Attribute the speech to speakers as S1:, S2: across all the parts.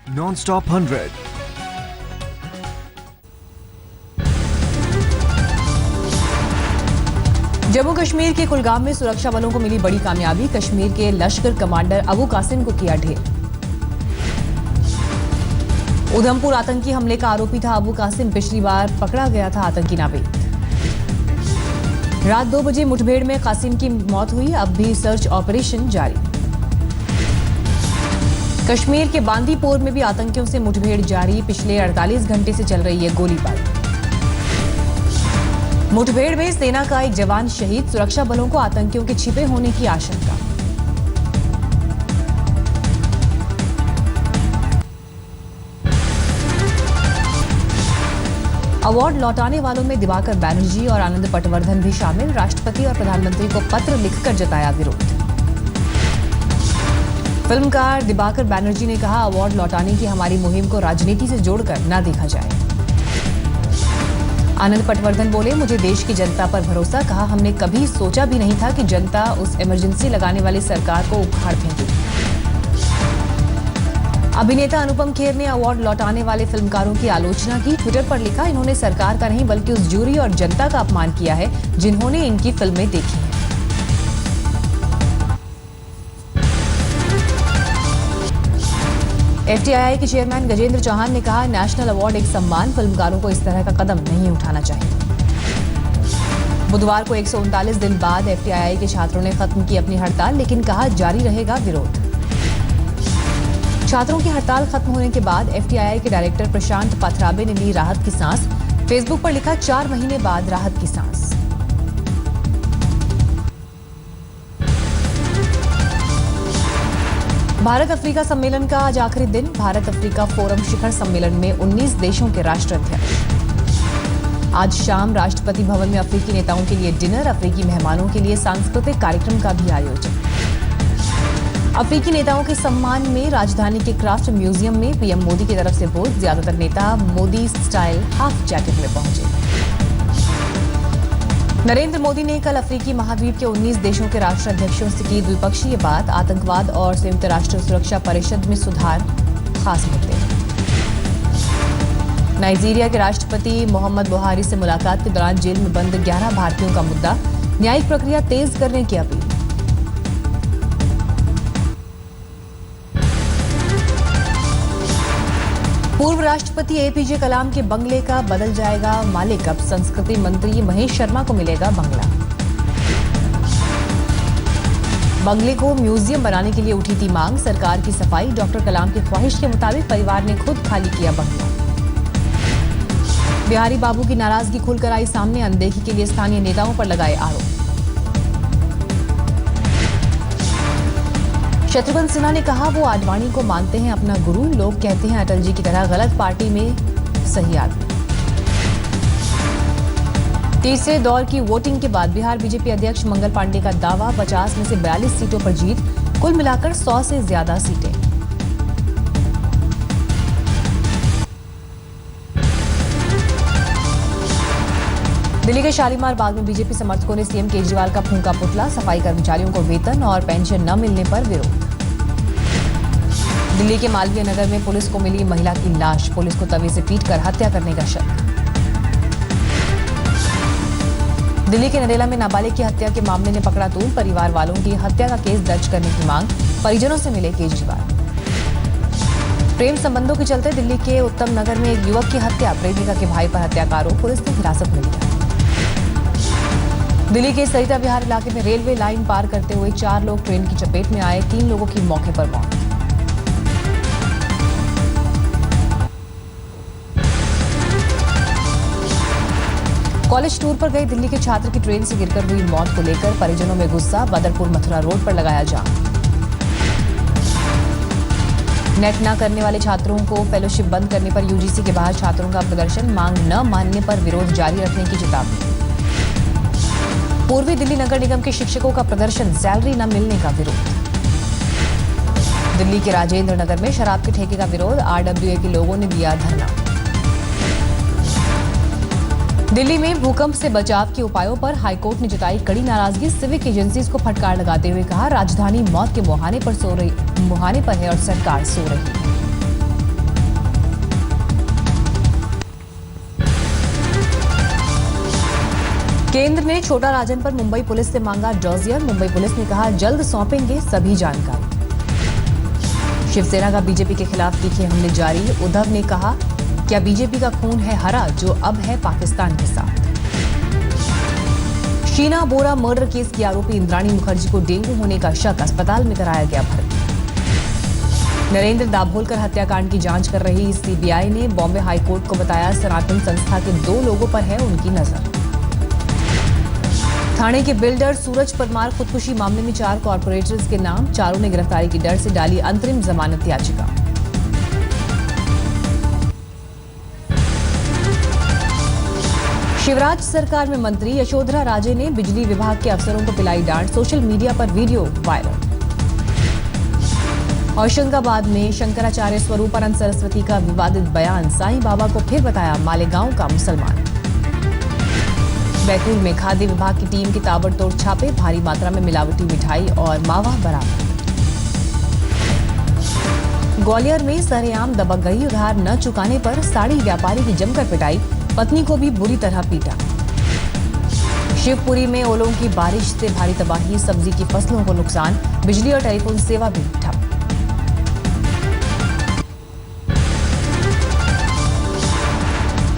S1: Non-stop 100.
S2: Jammu Kashmir के कुलगाम में सुरक्षा बलों को मिली बड़ी कामयाबी। कश्मीर के लश्कर कमांडर अबू कासिम को किया ढेर। उधमपुर आतंकी हमले का आरोपी था अबू कासिम। पिछली बार पकड़ा गया था आतंकी नावेद। रात 2 बजे मुठभेड़ में कासिम की मौत हुई। अब भी सर्च ऑपरेशन जारी। कश्मीर के बांदीपोर में भी आतंकियों से मुठभेड़ जारी। पिछले 48 घंटे से चल रही है गोलीबारी। मुठभेड़ में सेना का एक जवान शहीद। सुरक्षा बलों को आतंकियों के छिपे होने की आशंका। अवार्ड लौटाने वालों में दिवाकर बैनर्जी और आनंद पटवर्धन भी शामिल। राष्ट्रपति और प्रधानमंत्री को पत्र लिखकर जताया विरोध। फिल्मकार दिवाकर बैनर्जी ने कहा, अवार्ड लौटाने की हमारी मुहिम को राजनीति से जोड़कर न देखा जाए। आनंद पटवर्धन बोले, मुझे देश की जनता पर भरोसा। कहा, हमने कभी सोचा भी नहीं था कि जनता उस इमरजेंसी लगाने वाली सरकार को उखाड़ फेंकेगी। अभिनेता अनुपम खेर ने अवार्ड लौटाने वाले फिल्मकारों की आलोचना की। ट्विटर पर लिखा, इन्होंने सरकार का नहीं बल्कि उस जूरी और जनता का अपमान किया है जिन्होंने इनकी फिल्में देखी हैं। एफटीआई के चेयरमैन गजेंद्र चौहान ने कहा, नेशनल अवार्ड एक सम्मान। फिल्मकारों को इस तरह का कदम नहीं उठाना चाहिए। बुधवार को 139 दिन बाद एफटीआई के छात्रों ने खत्म की अपनी हड़ताल, लेकिन कहा जारी रहेगा विरोध। छात्रों की हड़ताल खत्म होने के बाद एफटीआई के डायरेक्टर प्रशांत पाथराबे ने ली राहत की सांस। फेसबुक पर लिखा, 4 महीने बाद राहत की सांस। भारत अफ्रीका सम्मेलन का आज आखिरी दिन। भारत अफ्रीका फोरम शिखर सम्मेलन में 19 देशों के राष्ट्राध्यक्ष। आज शाम राष्ट्रपति भवन में अफ्रीकी नेताओं के लिए डिनर। अफ्रीकी मेहमानों के लिए सांस्कृतिक कार्यक्रम का भी आयोजन। अफ्रीकी नेताओं के सम्मान में राजधानी के क्राफ्ट म्यूजियम में पीएम मोदी की तरफ से भोज। ज्यादातर नेता मोदी स्टाइल हाफ जैकेट में पहुंचे। नरेंद्र मोदी ने कल अफ्रीकी महाद्वीप के 19 देशों के राष्ट्राध्यक्षों से की द्विपक्षीय बात। आतंकवाद और संयुक्त राष्ट्र सुरक्षा परिषद में सुधार खास मुद्दे। नाइजीरिया के राष्ट्रपति मोहम्मद बुहारी से मुलाकात के दौरान जेल में बंद 11 भारतीयों का मुद्दा। न्यायिक प्रक्रिया तेज करने की अपील। पूर्व राष्ट्रपति एपीजे कलाम के बंगले का बदल जाएगा मालिक। अब संस्कृति मंत्री महेश शर्मा को मिलेगा बंगला। बंगले को म्यूजियम बनाने के लिए उठी थी मांग। सरकार की सफाई, डॉक्टर कलाम की ख्वाहिश के मुताबिक परिवार ने खुद खाली किया बंगला। बिहारी बाबू की नाराजगी खुलकर आई सामने। अनदेखी के लिए स्थानीय नेताओं पर लगाए आरोप। शत्रुघ्न सिन्हा ने कहा, वो आडवाणी को मानते हैं अपना गुरु। लोग कहते हैं अटल जी की तरह गलत पार्टी में सही आदमी। तीसरे दौर की वोटिंग के बाद बिहार बीजेपी अध्यक्ष मंगल पांडे का दावा, 50 में से 42 सीटों पर जीत। कुल मिलाकर 100 से ज्यादा सीटें। दिल्ली के शालीमार बाग में बीजेपी समर्थकों ने सीएम केजरीवाल का फूंका पुतला। सफाई कर्मचारियों को वेतन और पेंशन न मिलने पर विरोध। दिल्ली के मालवीय नगर में पुलिस को मिली महिला की लाश। पुलिस को तवे से पीटकर हत्या करने का शक। दिल्ली के नरेला में नाबालिग की हत्या के मामले ने पकड़ा तूल। परिवार वालों की हत्या का केस दर्ज करने की मांग। परिजनों से मिले केजरीवाल। प्रेम संबंधों के चलते दिल्ली के उत्तम नगर में एक युवक की हत्या। प्रेमिका के भाई पर हत्या का आरोप। पुलिस ने हिरासत में लिया। दिल्ली के सरिता विहार इलाके में रेलवे लाइन पार करते हुए 4 लोग ट्रेन की चपेट में आए। 3 लोगों की मौके पर मौत। कॉलेज टूर पर गए दिल्ली के छात्र की ट्रेन से गिरकर हुई मौत को लेकर परिजनों में गुस्सा। बदरपुर मथुरा रोड पर लगाया जाम। नेट न करने वाले छात्रों को फेलोशिप बंद करने पर यूजीसी के बाहर छात्रों का प्रदर्शन। मांग न मानने पर विरोध जारी रखने की चेतावनी। पूर्वी दिल्ली नगर निगम के शिक्षकों का प्रदर्शन। सैलरी न मिलने का विरोध। दिल्ली के राजेंद्र नगर में शराब के ठेके का विरोध। आरडब्ल्यूए के लोगों ने दिया धरना। दिल्ली में भूकंप से बचाव के उपायों पर हाईकोर्ट ने जताई कड़ी नाराजगी। सिविक एजेंसीज को फटकार लगाते हुए कहा, राजधानी मौत के मुहाने पर है और सरकार सो रही है। नरेंद्र ने छोटा राजन पर मुंबई पुलिस से मांगा डॉजियर। मुंबई पुलिस ने कहा जल्द सौंपेंगे सभी जानकारी। शिवसेना का बीजेपी के खिलाफ तीखे हमले जारी। उद्धव ने कहा क्या बीजेपी का खून है हरा जो अब है पाकिस्तान के साथ। शीना बोरा मर्डर केस की आरोपी इंद्राणी मुखर्जी को डेंगू होने का शक, अस्पताल में कराया गया भर्ती। नरेंद्र दाभोलकर हत्याकांड की जांच कर रही सीबीआई ने बॉम्बे हाईकोर्ट को बताया सनातन संस्था के 2 लोगों पर है उनकी नजर। थाने के बिल्डर सूरज परमार खुदकुशी मामले में 4 कॉर्पोरेटर्स के नाम, चारों ने गिरफ्तारी की डर से डाली अंतरिम जमानत याचिका। शिवराज सरकार में मंत्री यशोधरा राजे ने बिजली विभाग के अफसरों को पिलाई डांट, सोशल मीडिया पर वीडियो वायरल। होशंगाबाद में शंकराचार्य स्वरूपानंद सरस्वती का विवादित बयान, साईं बाबा को फिर बताया मालेगांव का मुसलमान। बैतूल में खाद्य विभाग की टीम के ताबड़तोड़ छापे, भारी मात्रा में मिलावटी मिठाई और मावा बरामद। ग्वालियर में सरेआम दबक गई, उधार न चुकाने पर साड़ी व्यापारी की जमकर पिटाई, पत्नी को भी बुरी तरह पीटा। शिवपुरी में ओलों की बारिश से भारी तबाही, सब्जी की फसलों को नुकसान, बिजली और टेलीफोन सेवा भी ठप।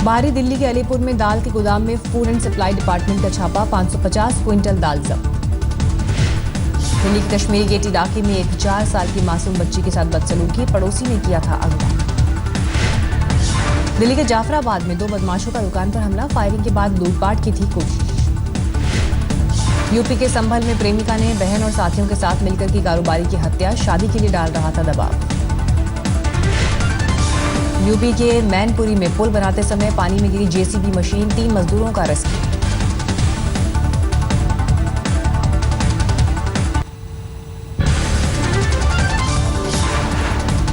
S2: बाहरी दिल्ली के अलीपुर में दाल के गोदाम में फूड एंड सप्लाई डिपार्टमेंट का छापा, 550 क्विंटल दाल जब्त। दिल्ली के कश्मीरी गेट इलाके में एक 4 साल की मासूम बच्ची के साथ बदसलूकी, पड़ोसी ने किया था अगवा। दिल्ली के जाफराबाद में 2 बदमाशों का दुकान पर हमला, फायरिंग के बाद लूटपाट की थी कोशिश। यूपी के संभल में प्रेमिका ने बहन और साथियों के साथ मिलकर की कारोबारी की हत्या, शादी के लिए डाल रहा था दबाव। यूपी के मैनपुरी में पुल बनाते समय पानी में गिरी जेसीबी मशीन, 3 मजदूरों का रेस्क्यू।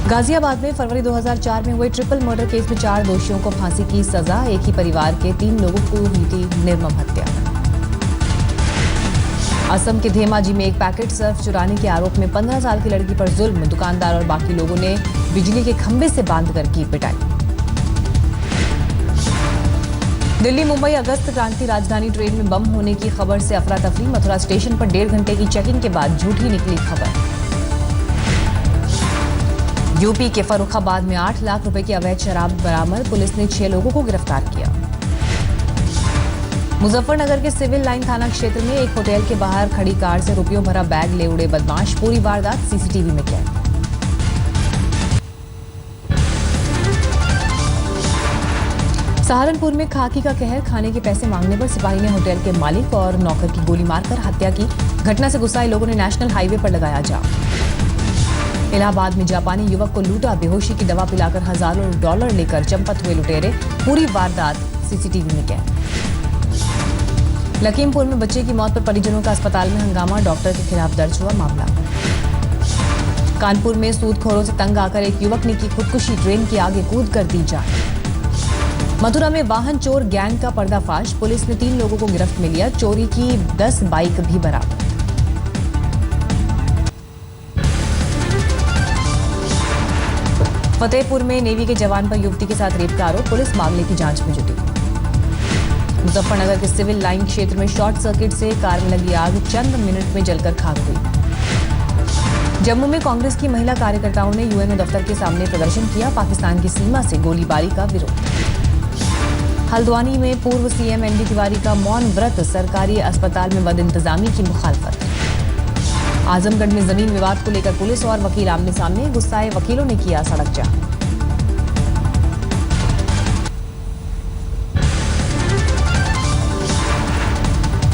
S2: गाजियाबाद में फरवरी 2004 में हुए ट्रिपल मर्डर केस में 4 दोषियों को फांसी की सजा, एक ही परिवार के 3 लोगों को हुई थी निर्मम हत्या। असम के धेमाजी में एक पैकेट सर्फ चुराने के आरोप में 15 साल की लड़की पर जुल्म, दुकानदार और बाकी लोगों ने बिजली के खंभे से बांधकर की पिटाई। दिल्ली मुंबई अगस्त क्रांति राजधानी ट्रेन में बम होने की खबर से अफरा तफरी, मथुरा स्टेशन पर 1.5 घंटे की चेकिंग के बाद झूठी निकली खबर। यूपी के फर्रुखाबाद में 8 लाख रुपए की अवैध शराब बरामद, पुलिस ने 6 लोगों को गिरफ्तार किया। मुजफ्फरनगर के सिविल लाइन थाना क्षेत्र में एक होटल के बाहर खड़ी कार से रुपयों भरा बैग ले उड़े बदमाश, पूरी वारदात सीसीटीवी में कैद। सहारनपुर में खाकी का कहर, खाने के पैसे मांगने पर सिपाही ने होटल के मालिक और नौकर की गोली मारकर हत्या की, घटना से गुस्साए लोगों ने नेशनल हाईवे पर लगाया जाम। इलाहाबाद में जापानी युवक को लूटा, बेहोशी की दवा पिलाकर हजारों डॉलर लेकर चंपत हुए लुटेरे, पूरी वारदात सीसीटीवी में कैद। लखीमपुर में बच्चे की मौत पर परिजनों का अस्पताल में हंगामा, डॉक्टर के खिलाफ दर्ज हुआ मामला। कानपुर में सूदखोरों से तंग आकर एक युवक ने की खुदकुशी, ट्रेन के आगे कूद कर दी जान। मथुरा में वाहन चोर गैंग का पर्दाफाश, पुलिस ने 3 लोगों को गिरफ्त में लिया, चोरी की 10 बाइक भी बरामद। फतेहपुर में नेवी के जवान पर युवती के साथ रेप का आरोप, पुलिस मामले की जांच में जुटी। मुजफ्फरनगर के सिविल लाइन क्षेत्र में शॉर्ट सर्किट से कार में लगी आग, चंद मिनट में जलकर खाक हुई। जम्मू में कांग्रेस की महिला कार्यकर्ताओं ने यूएनओ दफ्तर के सामने प्रदर्शन किया, पाकिस्तान की सीमा से गोलीबारी का विरोध। हल्द्वानी में पूर्व सीएम एनडी तिवारी का मौन व्रत, सरकारी अस्पताल में बद इंतजामी की मुखालफत। आजमगढ़ में जमीन विवाद को लेकर पुलिस और वकील आमने सामने, गुस्साए वकीलों ने किया सड़क जाम।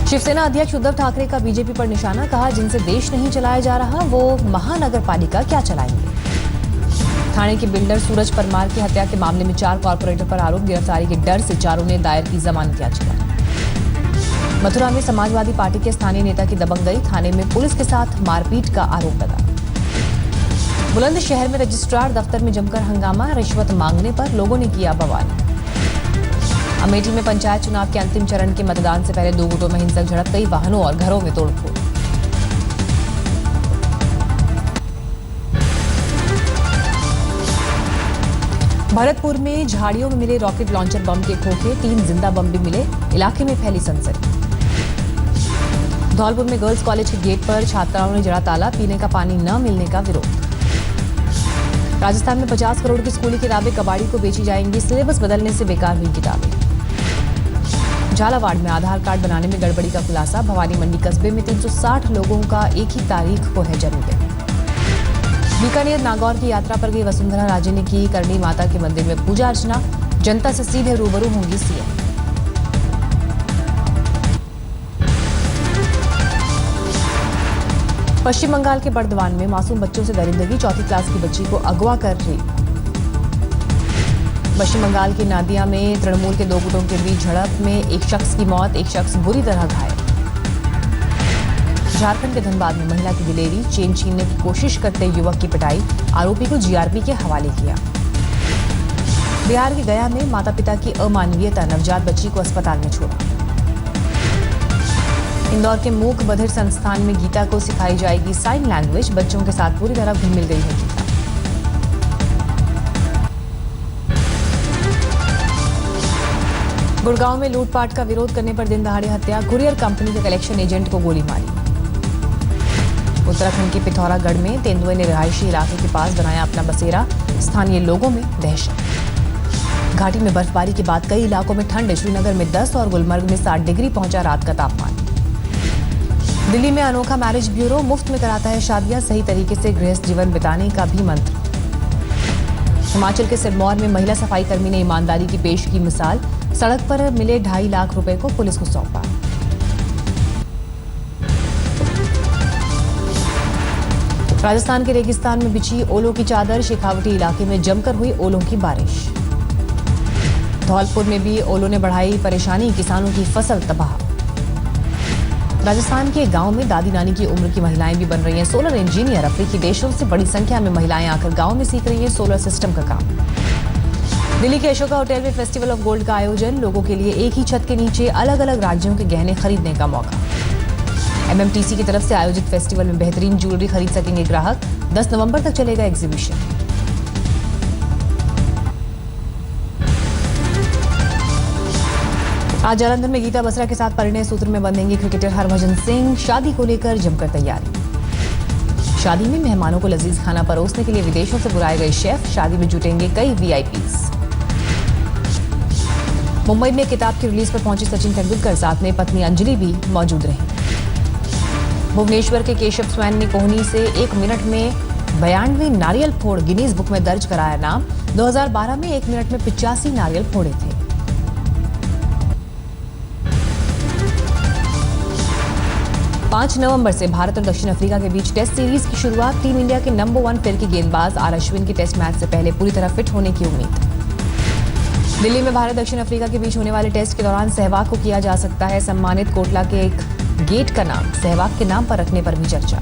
S2: शिवसेना अध्यक्ष उद्धव ठाकरे का बीजेपी पर निशाना, कहा जिनसे देश नहीं चलाया जा रहा वो महानगर पालिका क्या चलाएंगे। थाने के बिल्डर सूरज परमार की हत्या के मामले में 4 कॉर्पोरेटर पर आरोप, गिरफ्तारी के डर से चारों ने दायर की जमानत याचिका। मथुरा में समाजवादी पार्टी के स्थानीय नेता की दबंगई, थाने में पुलिस के साथ मारपीट का आरोप लगा। बुलंदशहर में रजिस्ट्रार दफ्तर में जमकर हंगामा, रिश्वत मांगने पर लोगों ने किया बवाल। अमेठी में पंचायत चुनाव के अंतिम चरण के मतदान से पहले 2 गुटों में हिंसक झड़प, कई वाहनों और घरों में तोड़फोड़। भरतपुर में झाड़ियों में मिले रॉकेट लॉन्चर बम के खोखे, 3 जिंदा बम भी मिले, इलाके में फैली सनसनी। धौलपुर में गर्ल्स कॉलेज के गेट पर छात्राओं ने जड़ा ताला, पीने का पानी न मिलने का विरोध। राजस्थान में 50 करोड़ की स्कूली किताबें कबाड़ी को बेची जाएंगी, सिलेबस बदलने से बेकार हुई किताबें। झालावाड़ में आधार कार्ड बनाने में गड़बड़ी का खुलासा, भवानी मंडी कस्बे में 360 लोगों का एक ही तारीख को है जन्मदिन। बीकानेर नागौर की यात्रा पर गई वसुंधरा राजे ने की करणी माता के मंदिर में पूजा अर्चना, जनता से सीधे रूबरू होंगी सीएम। पश्चिम बंगाल के बर्दवान में मासूम बच्चों से दरिंदगी, 4वीं क्लास की बच्ची को अगवा कर रेप। पश्चिम बंगाल के नादिया में तृणमूल के 2 गुटों के बीच झड़प में एक शख्स की मौत, एक शख्स बुरी तरह घायल। झारखंड के धनबाद में महिला की दिलेरी, चेन छीनने की कोशिश करते युवक की पिटाई, आरोपी को जीआरपी के हवाले किया। बिहार के गया में माता पिता की अमानवीयता, नवजात बच्ची को अस्पताल में छोड़ा। इंदौर के मूक बधिर संस्थान में गीता को सिखाई जाएगी साइन लैंग्वेज, बच्चों के साथ पूरी तरह घुल मिल गई है गीता। गुड़गांव में लूटपाट का विरोध करने पर दिन दहाड़े हत्या, कुरियर कंपनी के कलेक्शन एजेंट को गोली मारी। उत्तराखंड के पिथौरागढ़ में तेंदुए ने रिहायशी इलाके के पास बनाया अपना बसेरा, स्थानीय लोगों में दहशत। घाटी में बर्फबारी के बाद कई इलाकों में ठंड, श्रीनगर में 10 और गुलमर्ग में 7 डिग्री पहुंचा रात का तापमान। दिल्ली में अनोखा मैरिज ब्यूरो मुफ्त में कराता है शादियां, सही तरीके से गृहस्थ जीवन बिताने का भी मंत्र। हिमाचल के सिरमौर में महिला सफाई कर्मी ने ईमानदारी की पेश की मिसाल, सड़क पर मिले 2.5 लाख रुपए को पुलिस को सौंपा। राजस्थान के रेगिस्तान में बिछी ओलों की चादर, शेखावटी इलाके में जमकर हुई ओलों की बारिश। धौलपुर में भी ओलों ने बढ़ाई परेशानी, किसानों की फसल तबाह। राजस्थान के गांव में दादी नानी की उम्र की महिलाएं भी बन रही हैं सोलर इंजीनियर, अफ्रीकी देशों से बड़ी संख्या में महिलाएं आकर गांव में सीख रही हैं सोलर सिस्टम का काम। दिल्ली के अशोका होटल में फेस्टिवल ऑफ गोल्ड का आयोजन, लोगों के लिए एक ही छत के नीचे अलग अलग राज्यों के गहने खरीदने का मौका। एमएमटीसी की तरफ से आयोजित फेस्टिवल में बेहतरीन ज्वेलरी खरीद सकेंगे ग्राहक, 10 नवंबर तक चलेगा एग्जीबिशन। आज जालंधर में गीता बसरा के साथ परिणय सूत्र में बंधेंगे क्रिकेटर हरभजन सिंह, शादी को लेकर जमकर तैयारी। शादी में मेहमानों को लजीज खाना परोसने के लिए विदेशों से बुलाए गए शेफ, शादी में जुटेंगे कई वीआईपीज। मुंबई में किताब की रिलीज पर पहुंचे सचिन तेंदुलकर, साथ में पत्नी अंजलि भी मौजूद रही। भुवनेश्वर के केशव स्वैन ने कोहनी से 1 मिनट में 92 नारियल फोड़ गिनीज बुक में दर्ज कराया नाम। 2012 में 1 मिनट में 85 नारियल फोड़े थे। 5 नवंबर से भारत और दक्षिण अफ्रीका के बीच टेस्ट सीरीज की शुरुआत। टीम इंडिया के नंबर 1 फिरकी गेंदबाज आर अश्विन की टेस्ट मैच से पहले पूरी तरह फिट होने की उम्मीद। दिल्ली में भारत दक्षिण अफ्रीका के बीच होने वाले टेस्ट के दौरान सहवाग को किया जा सकता है सम्मानित। कोटला के एक गेट का नाम सहवाग के नाम पर रखने पर भी चर्चा।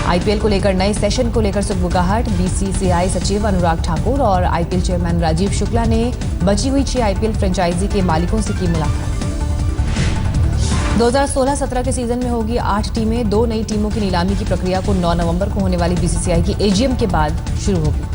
S2: आईपीएल को लेकर नए सेशन को लेकर सुगबुगाहट, बीसीसीआई सचिव अनुराग ठाकुर और आईपीएल चेयरमैन राजीव शुक्ला ने बची हुई 6 आईपीएल फ्रेंचाइजी के मालिकों से की मुलाकात। 2016-17 के सीजन में होगी 8 टीमें, 2 नई टीमों की नीलामी की प्रक्रिया को 9 नवंबर को होने वाली बीसीसीआई की एजीएम के बाद शुरू होगी।